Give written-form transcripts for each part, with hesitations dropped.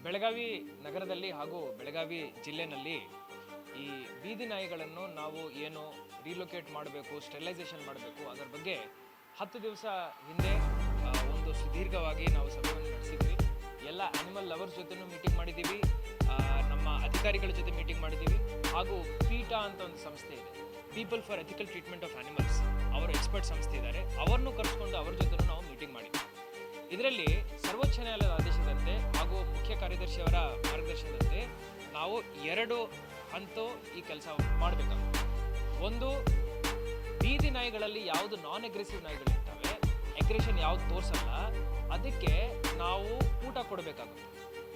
ಬೆಳಗಾವಿ ನಗರದಲ್ಲಿ ಹಾಗೂ ಬೆಳಗಾವಿ ಜಿಲ್ಲೆನಲ್ಲಿ ಈ ಬೀದಿ ನಾಯಿಗಳನ್ನು ನಾವು ಏನು ರೀಲೊಕೇಟ್ ಮಾಡಬೇಕು, ಸ್ಟೆರಿಲೈಸೇಷನ್ ಮಾಡಬೇಕು, ಅದರ ಬಗ್ಗೆ 10 ದಿವಸ ಹಿಂದೆ ಒಂದು ಸುದೀರ್ಘವಾಗಿ ನಾವು ಸಭೆಯನ್ನು ನಡೆಸಿದ್ವಿ. ಎಲ್ಲ ಆ್ಯನಿಮಲ್ ಲವರ್ಸ್ ಜೊತೆನೂ ಮೀಟಿಂಗ್ ಮಾಡಿದ್ದೀವಿ, ನಮ್ಮ ಅಧಿಕಾರಿಗಳ ಜೊತೆ ಮೀಟಿಂಗ್ ಮಾಡಿದ್ದೀವಿ. ಹಾಗೂ ಪೀಟಾ ಅಂತ ಒಂದು ಸಂಸ್ಥೆ ಇದೆ, people for ethical treatment of animals, ಅವರ ಎಕ್ಸ್ಪರ್ಟ್ ಸಂಸ್ಥೆ ಇದ್ದಾರೆ, ಅವರನ್ನು ಕರೆಸ್ಕೊಂಡು ಅವ್ರ ಜೊತೆನೂ ನಾವು ಮೀಟಿಂಗ್ ಮಾಡಿದ್ವಿ. ಇದರಲ್ಲಿ ಸರ್ವೋಚ್ಚ ನ್ಯಾಯಾಲಯದ ಆದೇಶದಂತೆ ಹಾಗೂ ಮುಖ್ಯ ಕಾರ್ಯದರ್ಶಿಯವರ ಮಾರ್ಗದರ್ಶನದಂತೆ ನಾವು 2 ಹಂತ ಈ ಕೆಲಸ ಮಾಡಬೇಕಾಗುತ್ತೆ. ಒಂದು, ಬೀದಿ ನಾಯಿಗಳಲ್ಲಿ ಯಾವುದು ನಾನ್ ಅಗ್ರೆಸಿವ್ ನಾಯಿಗಳಿರ್ತವೆ, ಅಗ್ರೆಷನ್ ಯಾವ್ದು ತೋರಿಸಲ್ಲ, ಅದಕ್ಕೆ ನಾವು ಊಟ ಕೊಡಬೇಕಾಗುತ್ತೆ.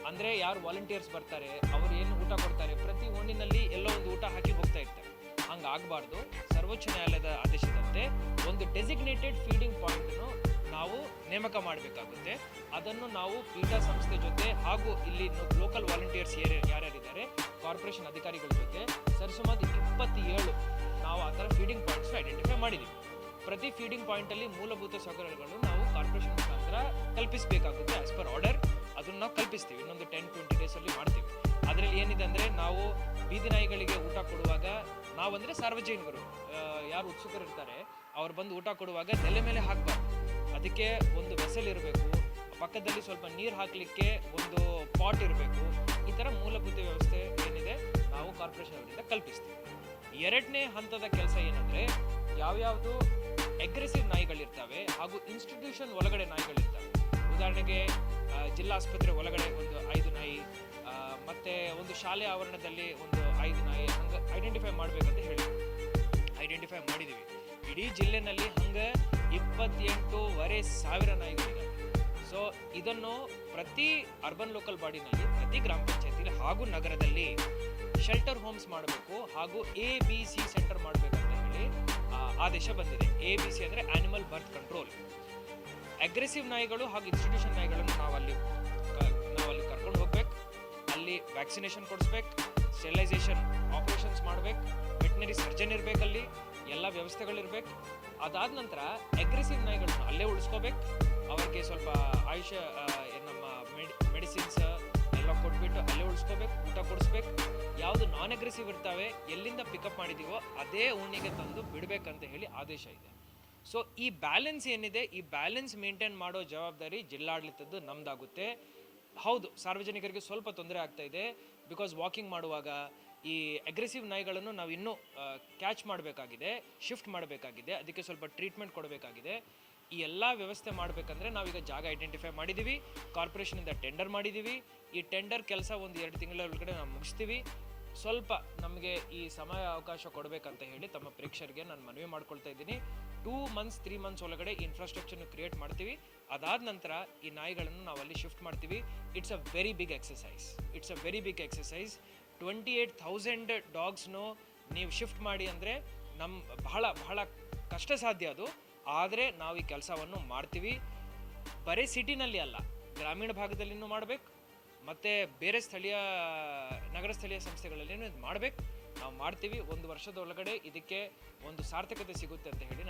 ಅಂದರೆ ಯಾರು ವಾಲಂಟಿಯರ್ಸ್ ಬರ್ತಾರೆ ಅವರು ಏನು ಊಟ ಕೊಡ್ತಾರೆ, ಪ್ರತಿ ಓಣಿನಲ್ಲಿ ಎಲ್ಲೋ ಒಂದು ಊಟ ಹಾಕಿ ಹೋಗ್ತಾ ಇರ್ತಾರೆ. ಹಂಗಾಗಬಾರ್ದು. ಸರ್ವೋಚ್ಚ ನ್ಯಾಯಾಲಯದ ಆದೇಶದಂತೆ ಒಂದು ಡೆಸಿಗ್ನೇಟೆಡ್ ಫೀಡಿಂಗ್ ಪಾಯಿಂಟನ್ನು ನಾವು ನೇಮಕ ಮಾಡಬೇಕಾಗುತ್ತೆ. ಅದನ್ನು ನಾವು ಪೀಟಾ ಸಂಸ್ಥೆ ಜೊತೆ ಹಾಗೂ ಇಲ್ಲಿ ಲೋಕಲ್ ವಾಲಂಟಿಯರ್ಸ್ ಯಾರ್ಯಾರಿದ್ದಾರೆ, ಕಾರ್ಪೊರೇಷನ್ ಅಧಿಕಾರಿಗಳ ಜೊತೆ ಸರಿಸುಮಾರು 27 ನಾವು ಆ ಥರ ಫೀಡಿಂಗ್ ಪಾಯಿಂಟ್ಸ್ನ ಐಡೆಂಟಿಫೈ ಮಾಡಿದ್ದೀವಿ. ಪ್ರತಿ ಫೀಡಿಂಗ್ ಪಾಯಿಂಟಲ್ಲಿ ಮೂಲಭೂತ ಸೌಕರ್ಯಗಳನ್ನು ನಾವು ಕಾರ್ಪೊರೇಷನ್ ಮುಖಾಂತರ ಕಲ್ಪಿಸಬೇಕಾಗುತ್ತೆ. ಆಸ್ ಪರ್ ಆರ್ಡರ್ ಅದನ್ನು ನಾವು ಕಲ್ಪಿಸ್ತೀವಿ. ಇನ್ನೊಂದು 10-20 ಡೇಸಲ್ಲಿ ಮಾಡ್ತೀವಿ. ಅದರಲ್ಲಿ ಏನಿದೆ ಅಂದರೆ, ನಾವು ಬೀದಿ ನಾಯಿಗಳಿಗೆ ಊಟ ಕೊಡುವಾಗ ನಾವಂದರೆ ಸಾರ್ವಜನಿಕರು ಯಾರು ಉತ್ಸುಕರಿರ್ತಾರೆ ಅವ್ರು ಬಂದು ಊಟ ಕೊಡುವಾಗ ನೆಲೆ ಮೇಲೆ ಹಾಕಬಾರ್ದು. ಅದಕ್ಕೆ ಒಂದು ವೆಸಲ್ ಇರಬೇಕು, ಪಕ್ಕದಲ್ಲಿ ಸ್ವಲ್ಪ ನೀರು ಹಾಕಲಿಕ್ಕೆ ಒಂದು ಪಾಟ್ ಇರಬೇಕು. ಈ ಥರ ಮೂಲಭೂತ ವ್ಯವಸ್ಥೆ ಏನಿದೆ ನಾವು ಕಾರ್ಪೊರೇಷನ್ ಅವರಿಂದ ಕಲ್ಪಿಸ್ತೀವಿ. 2ನೇ ಹಂತದ ಕೆಲಸ ಏನಂದರೆ, ಯಾವ್ಯಾವುದು ಅಗ್ರೆಸಿವ್ ನಾಯಿಗಳಿರ್ತವೆ ಹಾಗೂ ಇನ್ಸ್ಟಿಟ್ಯೂಷನ್ ಒಳಗಡೆ ನಾಯಿಗಳಿರ್ತವೆ. ಉದಾಹರಣೆಗೆ ಜಿಲ್ಲಾ ಆಸ್ಪತ್ರೆ ಒಳಗಡೆ ಒಂದು 5 ನಾಯಿ, ಮತ್ತು ಒಂದು ಶಾಲೆ ಆವರಣದಲ್ಲಿ ಒಂದು 5 ನಾಯಿ, ಹಂಗೆ ಐಡೆಂಟಿಫೈ ಮಾಡಬೇಕಂತ ಹೇಳಿ ಐಡೆಂಟಿಫೈ ಮಾಡಿದ್ದೀವಿ. ಇಡೀ ಜಿಲ್ಲೆನಲ್ಲಿ ಹಂಗೆ 28,500 ನಾಯಿಗಳಿವೆ. ಸೊ ಇದನ್ನು ಪ್ರತಿ ಅರ್ಬನ್ ಲೋಕಲ್ ಬಾಡಿನಲ್ಲಿ, ಪ್ರತಿ ಗ್ರಾಮ ಪಂಚಾಯತಿಲಿ ಹಾಗೂ ನಗರದಲ್ಲಿ ಶೆಲ್ಟರ್ ಹೋಮ್ಸ್ ಮಾಡಬೇಕು ಹಾಗೂ ABC ಸೆಂಟರ್ ಮಾಡಬೇಕಂತ ಹೇಳಿ ಆದೇಶ ಬಂದಿದೆ. ABC ಅಂದರೆ ಆ್ಯನಿಮಲ್ ಬರ್ತ್ ಕಂಟ್ರೋಲ್. ಅಗ್ರೆಸಿವ್ ನಾಯಿಗಳು ಹಾಗೂ ಇನ್ಸ್ಟಿಟ್ಯೂಷನ್ ನಾಯಿಗಳನ್ನು ನಾವಲ್ಲಿ ಕರ್ಕೊಂಡು ಹೋಗ್ಬೇಕು. ಅಲ್ಲಿ ವ್ಯಾಕ್ಸಿನೇಷನ್ ಕೊಡಿಸ್ಬೇಕು, ಸ್ಟೆರಿಲೈಸೇಷನ್ ಆಪರೇಷನ್ಸ್ ಮಾಡ್ಬೇಕು, ವೆಟನರಿ ಸರ್ಜನ್ ಇರಬೇಕಲ್ಲಿ, ಎಲ್ಲ ವ್ಯವಸ್ಥೆಗಳಿರ್ಬೇಕು. ಅದಾದ ನಂತರ ಅಗ್ರೆಸಿವ್ ನಾಯಿಗಳನ್ನ ಅಲ್ಲೇ ಉಳಿಸ್ಕೋಬೇಕು. ಅವ್ರಿಗೆ ಸ್ವಲ್ಪ ಆಯುಷ ನಮ್ಮ ಮೆಡಿಸಿನ್ಸ್ ಎಲ್ಲ ಕೊಟ್ಬಿಟ್ಟು ಅಲ್ಲೇ ಉಳಿಸ್ಕೋಬೇಕು, ಊಟ ಕೊಡಿಸ್ಬೇಕು. ಯಾವುದು ನಾನ್ ಅಗ್ರೆಸಿವ್ ಇರ್ತವೆ ಎಲ್ಲಿಂದ ಪಿಕಪ್ ಮಾಡಿದ್ದೀವೋ ಅದೇ ಓಣಿಗೆ ತಂದು ಬಿಡಬೇಕಂತ ಹೇಳಿ ಆದೇಶ ಇದೆ. ಸೊ ಈ ಬ್ಯಾಲೆನ್ಸ್ ಏನಿದೆ, ಈ ಬ್ಯಾಲೆನ್ಸ್ ಮೇಂಟೈನ್ ಮಾಡೋ ಜವಾಬ್ದಾರಿ ಜಿಲ್ಲಾಡಳಿತದ್ದು ನಮ್ದಾಗುತ್ತೆ. ಹೌದು, ಸಾರ್ವಜನಿಕರಿಗೆ ಸ್ವಲ್ಪ ತೊಂದರೆ ಆಗ್ತಾ ಇದೆ. ಬಿಕಾಸ್ ವಾಕಿಂಗ್ ಮಾಡುವಾಗ ಈ ಅಗ್ರೆಸಿವ್ ನಾಯಿಗಳನ್ನು ನಾವು ಇನ್ನೂ ಕ್ಯಾಚ್ ಮಾಡಬೇಕಾಗಿದೆ, ಶಿಫ್ಟ್ ಮಾಡಬೇಕಾಗಿದೆ, ಅದಕ್ಕೆ ಸ್ವಲ್ಪ ಟ್ರೀಟ್ಮೆಂಟ್ ಕೊಡಬೇಕಾಗಿದೆ. ಈ ಎಲ್ಲ ವ್ಯವಸ್ಥೆ ಮಾಡಬೇಕಂದ್ರೆ ನಾವೀಗ ಜಾಗ ಐಡೆಂಟಿಫೈ ಮಾಡಿದ್ದೀವಿ, ಕಾರ್ಪೊರೇಷನಿಂದ ಟೆಂಡರ್ ಮಾಡಿದ್ದೀವಿ. ಈ ಟೆಂಡರ್ ಕೆಲಸ ಒಂದು 2 ತಿಂಗಳ ಒಳಗಡೆ ನಾವು ಮುಗಿಸ್ತೀವಿ. ಸ್ವಲ್ಪ ನಮಗೆ ಈ ಸಮಯ ಅವಕಾಶ ಕೊಡಬೇಕಂತ ಹೇಳಿ ತಮ್ಮ ಪ್ರೇಕ್ಷಕರಿಗೆ ನಾನು ಮನವಿ ಮಾಡ್ಕೊಳ್ತಾ ಇದ್ದೀನಿ. 2 ಮಂತ್ಸ್ 3 ಮಂತ್ಸ್ ಒಳಗಡೆ ಇನ್ಫ್ರಾಸ್ಟ್ರಕ್ಚರ್ನ ಕ್ರಿಯೇಟ್ ಮಾಡ್ತೀವಿ. ಅದಾದ ನಂತರ ಈ ನಾಯಿಗಳನ್ನು ನಾವು ಅಲ್ಲಿ ಶಿಫ್ಟ್ ಮಾಡ್ತೀವಿ. It's a very big exercise. 28,000 ಡಾಗ್ಸ್ನು ನೀವು ಶಿಫ್ಟ್ ಮಾಡಿ ಅಂದರೆ ಬಹಳ ಕಷ್ಟ ಸಾಧ್ಯ ಅದು. ಆದರೆ ನಾವು ಈ ಕೆಲಸವನ್ನು ಮಾಡ್ತೀವಿ. ಬರೀ ಸಿಟಿನಲ್ಲಿ ಅಲ್ಲ, ಗ್ರಾಮೀಣ ಭಾಗದಲ್ಲಿನೂ ಮಾಡಬೇಕು, ಮತ್ತು ಬೇರೆ ನಗರ ಸ್ಥಳೀಯ ಸಂಸ್ಥೆಗಳಲ್ಲಿನೂ ಇದು ಮಾಡಬೇಕು. ನಾವು ಮಾಡ್ತೀವಿ. 1 ವರ್ಷದ ಒಳಗಡೆ ಇದಕ್ಕೆ ಒಂದು ಸಾರ್ಥಕತೆ ಸಿಗುತ್ತೆ ಅಂತ ಹೇಳಿ